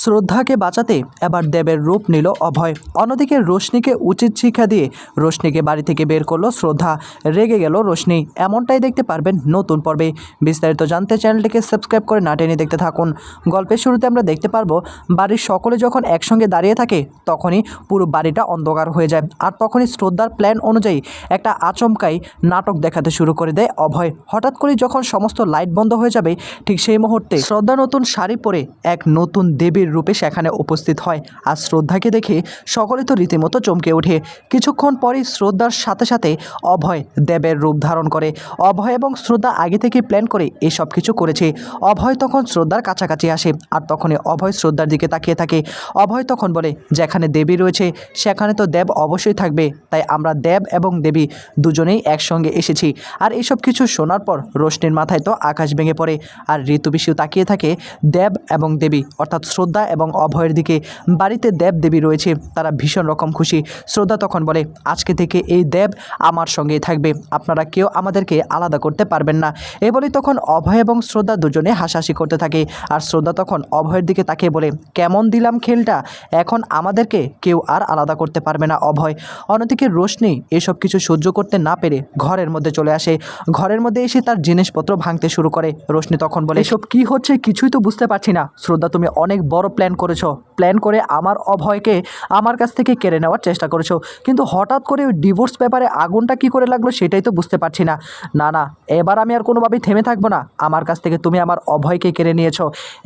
শ্রদ্ধাকে বাঁচাতে এবার দেবের রূপ নিল অভয়। অন্যদিকে রোশনিকে উচিত শিক্ষা দিয়ে রোশনিকে বাড়ি থেকে বের করলো শ্রদ্ধা। রেগে গেল রোশনি। এমনটাই দেখতে পারবেন নতুন পর্বে। বিস্তারিত জানতে চ্যানেলটিকে সাবস্ক্রাইব করে না টেনে দেখতে থাকুন। গল্পের শুরুতে আমরা দেখতে পারবো বাড়ির সকলে যখন একসঙ্গে দাঁড়িয়ে থাকে তখনই পুরো বাড়িটা অন্ধকার হয়ে যায়। আর তখনই শ্রদ্ধার প্ল্যান অনুযায়ী একটা আচমকাই নাটক দেখাতে শুরু করে দেয় অভয়। হঠাৎ করে যখন সমস্ত লাইট বন্ধ হয়ে যাবে ঠিক সেই মুহূর্তে শ্রদ্ধা নতুন শাড়ি পরে এক নতুন দেবীর রূপে সেখানে উপস্থিত হয়। আর শ্রদ্ধাকে দেখে সকলে তো রীতিমতো চমকে ওঠে। কিছুক্ষণ পরই শ্রদ্ধার সাথে সাথে অভয় দেবের রূপ ধারণ করে। অভয় এবং শ্রদ্ধা আগে থেকে প্ল্যান করে এসব কিছু করেছে। অভয় তখন শ্রদ্ধার কাছাকাছি আসে আর তখনই অভয় শ্রদ্ধার দিকে তাকিয়ে থাকে। অভয় তখন বলে, যেখানে দেবী রয়েছে সেখানে তো দেব অবশ্যই থাকবে, তাই আমরা দেব এবং দেবী দুজনেই একসঙ্গে এসেছি। আর এসব কিছু শোনার পর রোশনির মাথায় তো আকাশ ভেঙে পড়ে। আর ঋতু পিসিও তাকিয়ে থাকে দেব এবং দেবী অর্থাৎ শ্রদ্ধা এবং অভয়ের দিকে। বাড়িতে দেব দেবী রয়েছে, তারা ভীষণ রকম খুশি। শ্রদ্ধা তখন বলে, আজকে থেকে এই দেব আমার সঙ্গেই থাকবে, আপনারা কেউ আমাদেরকে আলাদা করতে পারবেন না। এ বলে তখন অভয় এবং শ্রদ্ধা দুজনে হাসাহাসি করতে থাকে। আর শ্রদ্ধা তখন অভয়ের দিকে তাকিয়ে বলে, কেমন দিলাম খেলটা, এখন আমাদেরকে কেউ আর আলাদা করতে পারবে না অভয়। অন্যদিকে রোশনি এসব কিছু সহ্য করতে না পেরে ঘরের মধ্যে চলে আসে। ঘরের মধ্যে এসে তার জিনিসপত্র ভাঙতে শুরু করে। রোশনি তখন বলে, এসব কি হচ্ছে কিছুই তো বুঝতে পারছি না। শ্রদ্ধা, তুমি অনেক বড় প্ল্যান করেছো। প্ল্যান করে আমার অভয়কে আমার কাছ থেকে কেড়ে নেওয়ার চেষ্টা করেছো, কিন্তু হঠাৎ করে ওই ডিভোর্স পেপারে আগুনটা কি করে লাগলো সেটাই তো বুঝতে পারছি না। না না, এবার আমি আর কোনোভাবেই থেমে থাকবো না। আমার কাছ থেকে তুমি আমার অভয়কে কেড়ে নিয়েছো,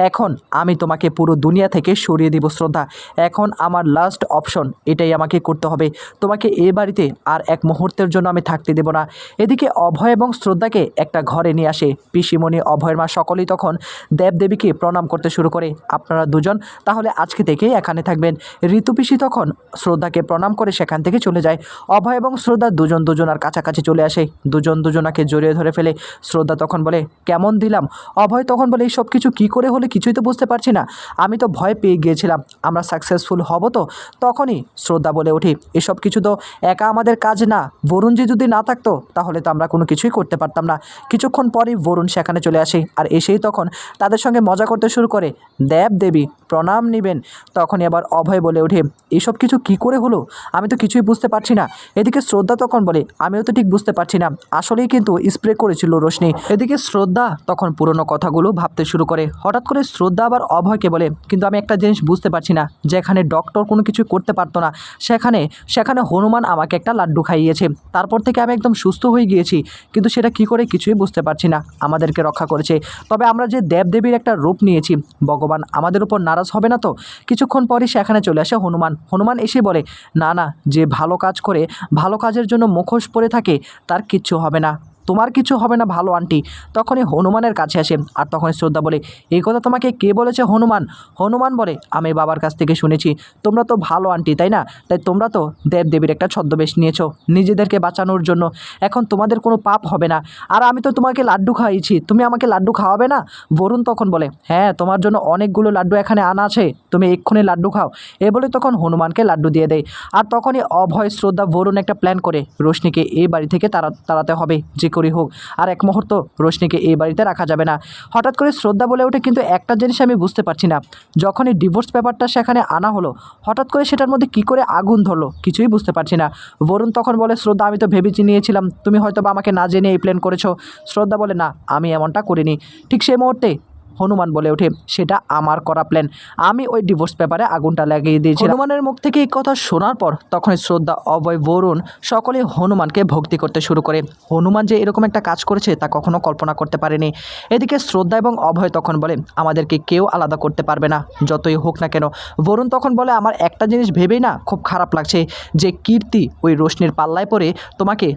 এখন আমি তোমাকে পুরো দুনিয়া থেকে সরিয়ে দিব শ্রদ্ধা। এখন আমার লাস্ট অপশন, এটাই আমাকে করতে হবে। তোমাকে এ বাড়িতে আর এক মুহূর্তের জন্য আমি থাকতে দেব না। এদিকে অভয় এবং শ্রদ্ধাকে একটা ঘরে নিয়ে আসে পিসিমণি, অভয়ের মা সকলেই তখন দেবদেবীকে প্রণাম করতে শুরু করে। আপনারা দুজন তাহলে আজকে থেকেই এখানে থাকবেন। ঋতু পিসি তখন শ্রদ্ধাকে প্রণাম করে সেখান থেকে চলে যায়। অভয় এবং শ্রদ্ধা দুজন দুজনার কাছাকাছি চলে আসে, দুজন দুজনাকে জড়িয়ে ধরে ফেলে। শ্রদ্ধা তখন বলে, কেমন দিলাম। অভয় তখন বলে, এই সব কিছু কী করে হলে কিছুই তো বুঝতে পারছি না, আমি তো ভয় পেয়ে গিয়েছিলাম আমরা সাকসেসফুল হব তো। তখনই শ্রদ্ধা বলে ওঠে, এসব কিছু তো একা আমাদের কাজ না, বরুণজি যদি না থাকতো তাহলে তো আমরা কোনো কিছুই করতে পারতাম না। কিছুক্ষণ পরই বরুণ সেখানে চলে আসে আর এসেই তখন তাদের সঙ্গে মজা করতে শুরু করে। দেব দেবী প্রণাম নেবেন। তখনই আবার অভয় বলে ওঠে, এসব কিছু কি করে হলো, আমি তো কিছুই বুঝতে পারছি না। এদিকে শ্রদ্ধা তখন বলে, আমিও তো ঠিক বুঝতে পারছি না, আসলেই কিন্তু স্প্রে করেছিল রোশনি। এদিকে শ্রদ্ধা তখন পুরনো কথাগুলো ভাবতে শুরু করে। হঠাৎ করে শ্রদ্ধা আবার অভয়কে বলে, কিন্তু আমি একটা জিনিস বুঝতে পারছি না, যেখানে ডক্টর কোনো কিছু করতে পারতো না সেখানে সেখানে হনুমান আমাকে একটা লাড্ডু খাইয়েছে, তারপর থেকে আমি একদম সুস্থ হয়ে গিয়েছি, কিন্তু সেটা কি করে কিছুই বুঝতে পারছি না। আমাদেরকে রক্ষা করেছে, তবে আমরা যে দেবদেবীর একটা রূপ নিয়েছি, ভগবান আমাদের উপর নারাজ হবে না তো। কিছুক্ষণ পরই সেখানে চলে আসে হনুমান। হনুমান এসে বলে, না না, যে ভালো কাজ করে ভালো কাজের জন্য মুখোশ পরে থাকে তার কিচ্ছু হবে না, তোমার কিছু হবে না ভালো আন্টি। তখনই হনুমানের কাছে আসে আর তখনই শ্রদ্ধা বলে, এই কথা তোমাকে কে বলেছে হনুমান। হনুমান বলে, আমি বাবার কাছ থেকে শুনেছি তোমরা তো ভালো আন্টি তাই না, তাই তোমরা তো দেবদেবীর একটা ছদ্মবেশ নিয়েছো নিজেদেরকে বাঁচানোর জন্য, এখন তোমাদের কোনো পাপ হবে না। আর আমি তো তোমাকে লাড্ডু খাইয়েছি, তুমি আমাকে লাড্ডু খাওয়াবে না। বরুণ তখন বলে, হ্যাঁ তোমার জন্য অনেকগুলো লাড্ডু এখানে আনা আছে, তুমি এক্ষুনি লাড্ডু খাও। এ বলে তখন হনুমানকে লাড্ডু দিয়ে দেয়। আর তখনই অভয়, শ্রদ্ধা, বরুণ একটা প্ল্যান করে রোশনিকে এই বাড়ি থেকে তাড়াতে হবে যে করেই হোক, আর এক মুহূর্ত রোশনিকে এই বাড়িতে রাখা যাবে না। হঠাৎ করে শ্রদ্ধা বলে ওঠে, কিন্তু একটা জিনিস আমি বুঝতে পারছি না, যখনই ডিভোর্স পেপারটা সেখানে আনা হলো হঠাৎ করে সেটার মধ্যে কি করে আগুন ধরলো কিছুই বুঝতে পারছি না। বরুণ তখন বলে, শ্রদ্ধা আমি তো ভেবেছি নিয়েছিলাম তুমি হয়তো বা আমাকে না জেনে এই প্ল্যান করেছো। শ্রদ্ধা বলে, না আমি এমনটা করিনি। ঠিক সেই মুহূর্তে হনুমান বলে ওঠে, সেটা আমার করা প্ল্যান, আমি ওই ডিভোর্স পেপারে আগুনটা লাগিয়ে দিয়েছি। হনুমানের মুখ থেকে এই কথা শোনার পর তখনই শ্রদ্ধা, অভয়, বরুণ সকলে হনুমানকে ভক্তি করতে শুরু করে। হনুমান যে এরকম একটা কাজ করেছে তা কখনো কল্পনা করতে পারেনি। এদিকে শ্রদ্ধা এবং অভয় তখন বলে, আমাদেরকে কেউ আলাদা করতে পারবে না যতই হোক না কেন। বরুণ তখন বলে, আমার একটা জিনিস ভেবেই না খুব খারাপ লাগছে, যে কীর্তি ওই রোশনির পাল্লায় পড়ে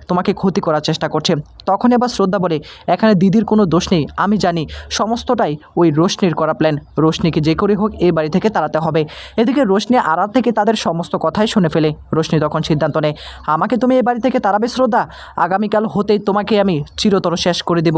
তোমাকে ক্ষতি করার চেষ্টা করছে। তখন আবার শ্রদ্ধা বলে, এখানে দিদির কোনো দোষ নেই, আমি জানি সমস্তটাই ওই রোশনির করা প্ল্যান, রোশনিকে যে করে হোক এই বাড়ি থেকে তাড়াতে হবে। এদিকে রোশনি আড়াল থেকে তাদের সমস্ত কথাই শুনে ফেলে। রোশনি তখন সিদ্ধান্ত নেয়, আমাকে তুমি এই বাড়ি থেকে তাড়াবে শ্রদ্ধা, আগামীকাল হতেই তোমাকে আমি চিরতর শেষ করে দেব,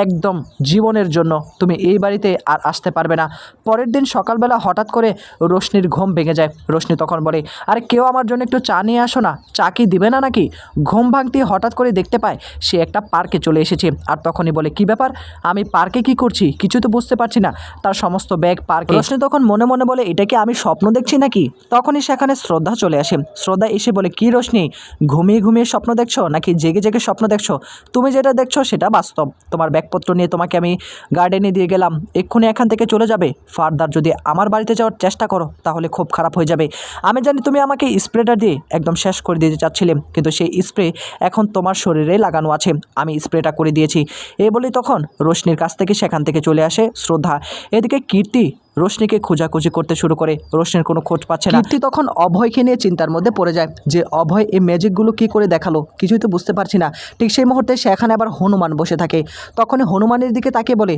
একদম জীবনের জন্য তুমি এই বাড়িতে আর আসতে পারবে না। পরের দিন সকালবেলা হঠাৎ করে রোশনির ঘুম ভেঙে যায়। রোশনি তখন বলে, আরে কেউ আমার জন্য একটু চা নিয়ে আসো না, চা কি দিবে না নাকি। ঘুম ভাঙতে হঠাৎ করে দেখতে পায় সে একটা পার্কে চলে এসেছে। আর তখনই বলে, কি ব্যাপার, আমি পার্কে কি করছি কিছু তো বুঝতে পারছি না তার সমস্ত ব্যাগ পার্কে। রোশনি তখন মনে মনে বলে এটা কি আমি স্বপ্ন দেখছি নাকি? তখনই সেখানে শ্রদ্ধা চলে আসে। শ্রদ্ধা এসে বলে কি রোশনি, ঘুমিয়ে ঘুমিয়ে স্বপ্ন দেখছো নাকি জেগে জেগে স্বপ্ন দেখছো? তুমি যেটা দেখছো সেটা বাস্তব। তোমার ব্যাগপত্র নিয়ে তোমাকে আমি গার্ডেনে দিয়ে গেলাম, এক্ষুনি এখান থেকে চলে যাবে। ফার্দার যদি আমার বাড়িতে যাওয়ার চেষ্টা করো তাহলে খুব খারাপ হয়ে যাবে। আমি জানি তুমি আমাকে স্প্রেটা দিয়ে একদম শেষ করে দিতে চাচ্ছিলে, কিন্তু সেই স্প্রে এখন তোমার শরীরে লাগানো আছে, আমি স্প্রেটা করে দিয়েছি। এই বলেই তখন রোশনির কাছ থেকে সেখান থেকে চলে আসে শ্রদ্ধা। এদিকে কীর্তি রোশনিকে খোঁজাখুঁজি করতে শুরু করে, রোশনির কোনো খোঁজ পাচ্ছে না। কীর্তি তখন অভয়কে নিয়ে চিন্তার মধ্যে পড়ে যায় যে অভয় এই ম্যাজিকগুলো কি করে দেখালো, কিছুই তো বুঝতে পারছি না। ঠিক সেই মুহূর্তে সেখানে আবার হনুমান বসে থাকে। তখনই হনুমানের দিকে তাকিয়ে বলে,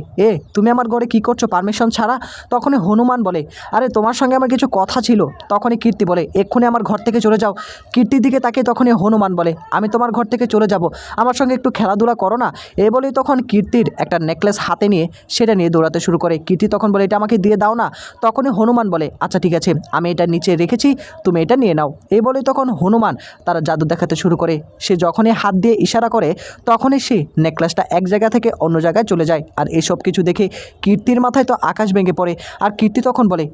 তুমি আমার ঘরে কি করছো পারমিশন ছাড়া? তখনই হনুমান বলে, আরে তোমার সঙ্গে আমার কিছু কথা ছিল। তখনই কীর্তি বলে, এক্ষুনি আমার ঘর থেকে চলে যাও। কীর্তির দিকে তাকিয়ে তখনই হনুমান বলে, আমি তোমার ঘর থেকে চলে যাব, আমার সঙ্গে একটু খেলাধুলা করো না। এই বলেই তখন কীর্তির একটা নেকলেস হাতে নিয়ে সেটা নিয়ে দৌড়াতে শুরু করে। কীর্তি তখন বলে, এটা আমাকে দিয়ে দাও না। তখনই হনুমান বলে, আচ্ছা ঠিক আছে, আমি এটা নিচে রেখেছি, তুমি এটা নিয়ে নাও। এই বলেই তখন হনুমান তার জাদু দেখাতে শুরু করে। সে যখনই হাত দিয়ে ইশারা করে তখনই সে নেকলেসটা এক জায়গা থেকে অন্য জায়গায় চলে যায়। আর এসব কিছু দেখে কীর্তির মাথায় তো আকাশ ভেঙে পড়ে। আর কীর্তি তখন বলে,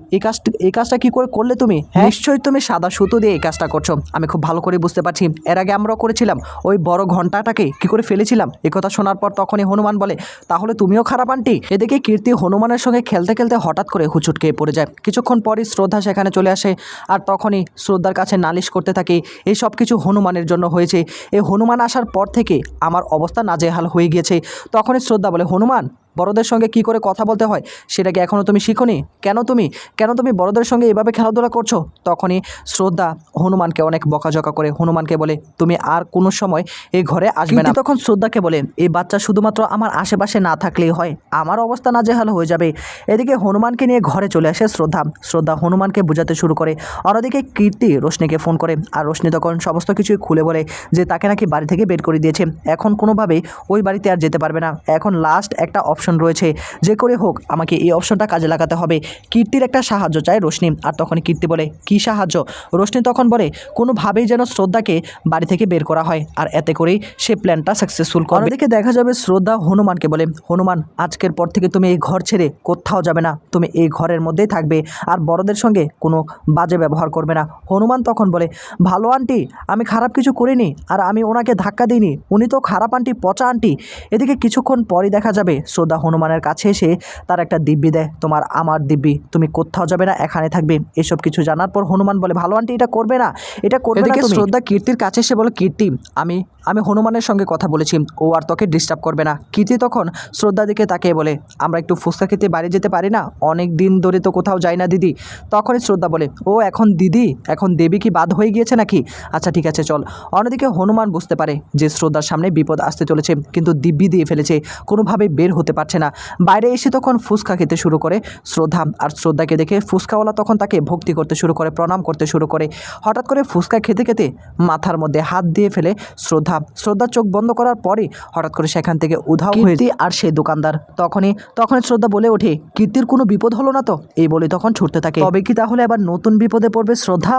এই কাজটা কি করে করলে তুমি? নিশ্চয়ই তুমি সাদা সুতো দিয়ে এই কাজটা করছো, আমি খুব ভালো করে বুঝতে পারছি। এর আগে আমরাও করেছিলাম, ওই বড় ঘন্টাটাকে কি করে ফেলেছিলাম। কথা শোনার পর তখনই হনুমান বলে, তাহলে তুমিও খারাপ আন্টি? এদিকে কীর্তি হনুমানের সঙ্গে খেলতে খেলতে হঠাৎ করে হুচুট খেয়ে পড়ে যায়। কিছুক্ষণ পরই শ্রদ্ধা সেখানে চলে আসে। আর তখনই শ্রদ্ধার কাছে নালিশ করতে থাকে, এই সব কিছু হনুমানের জন্য হয়েছে। এই হনুমান আসার পর থেকে আমার অবস্থা নাজেহাল হয়ে গিয়েছে। তখনই শ্রদ্ধা বলে, হনুমান, বড়দের সঙ্গে কি করে কথা বলতে হয় সেটা কি এখনও তুমি শিখোনি? কেন তুমি বড়দের সঙ্গে এভাবে খেলাধুলা করছো? তখনই শ্রদ্ধা হনুমানকে অনেক বকাঝকা করে, হনুমানকে বলে, তুমি আর কোনো সময় এই ঘরে আসবে না। তখন শ্রদ্ধাকে বলে, এই বাচ্চা শুধুমাত্র আমার আশেপাশে না থাকলেই হয়, আমার অবস্থা নাজেহাল হয়ে যাবে। এদিকে হনুমানকে নিয়ে ঘরে চলে আসে শ্রদ্ধা হনুমানকে বোঝাতে শুরু করে। অন্যদিকে কীর্তি রোশনিকে ফোন করে। আর রোশনি তখন সমস্ত কিছুই খুলে বলে যে তাকে নাকি বাড়ি থেকে বের করে দিয়েছে, এখন কোনোভাবেই ওই বাড়িতে আর যেতে পারবে না। এখন লাস্ট একটা অপশন রয়েছে, যে করে হোক আমাকে এই অপশনটা কাজে লাগাতে হবে। কীর্তির একটা সাহায্য চায় রোশনি। আর তখন কীর্তি বলে, কি সাহায্য? রোশনি তখন বলে, কোনোভাবেই যেন শ্রদ্ধাকে বাড়ি থেকে বের করা হয়, আর এতে করেই সে প্ল্যানটা সাকসেসফুল করে। অন্যদিকে দেখা যাবে শ্রদ্ধা হনুমানকে বলে, হনুমান, আজকের পর থেকে তুমি এই ঘর ছেড়ে কোথাও যাবে না, তুমি এই ঘরের মধ্যেই থাকবে, আর বড়দের সঙ্গে কোনো বাজে ব্যবহার করবে না। হনুমান তখন বলে, ভালো আন্টি, আমি খারাপ কিছু করিনি, আর আমি ওনাকে ধাক্কা দিইনি, উনি তো খারাপ আন্টি, পচা আন্টি। এদিকে কিছুক্ষণ পরই দেখা যাবে শ্রদ্ধা হনুমানের কাছে এসে তার একটা দিব্যি দেয়, তোমার আমার দিব্যি, তুমি কোথাও যাবে না, এখানে থাকবে। এসব কিছু জানার পর হনুমান বলে, ভালো আন্টি, এটা করবে না, এটা করবে না। শ্রদ্ধা কীর্তির কাছে এসে বলে, কীর্তি, আমি হনুমানের সঙ্গে কথা বলেছি, ও আর তোকে ডিস্টার্ব করবে না। কীর্তি তখন শ্রদ্ধার দিকে তাকিয়ে বলে, আমরা একটু ফুচকা খেতে বাড়ি যেতে পারি না? অনেক দিন ধরে তো কোথাও যাই না দিদি। তখনই শ্রদ্ধা বলে, ও এখন দিদি, এখন দেবী কি বাদ হয়ে গিয়েছে নাকি? আচ্ছা ঠিক আছে চল। অন্যদিকে হনুমান বুঝতে পারে যে শ্রদ্ধার সামনে বিপদ আসতে চলেছে, কিন্তু দিব্যি দিয়ে ফেলেছে, কোনোভাবে বের হতে পারছে না। বাইরে এসে তখন ফুচকা খেতে শুরু করে শ্রদ্ধা। আর শ্রদ্ধাকে দেখে ফুচকাওয়ালা তখন তাকে ভক্তি করতে শুরু করে, প্রণাম করতে শুরু করে। হঠাৎ করে ফুচকা খেতে খেতে মাথার মধ্যে হাত দিয়ে ফেলে শ্রদ্ধা চোখ বন্ধ করার পরই হঠাৎ করে সেখান থেকে উধাও হয়ে যায় আর সেই দোকানদার। তখনই শ্রদ্ধা বলে ওঠে, কীর্তির কোনো বিপদ হলো না তো? এই বলে তখন ছুটতে থাকে। তবে কি তাহলে আবার নতুন বিপদে পড়বে শ্রদ্ধা?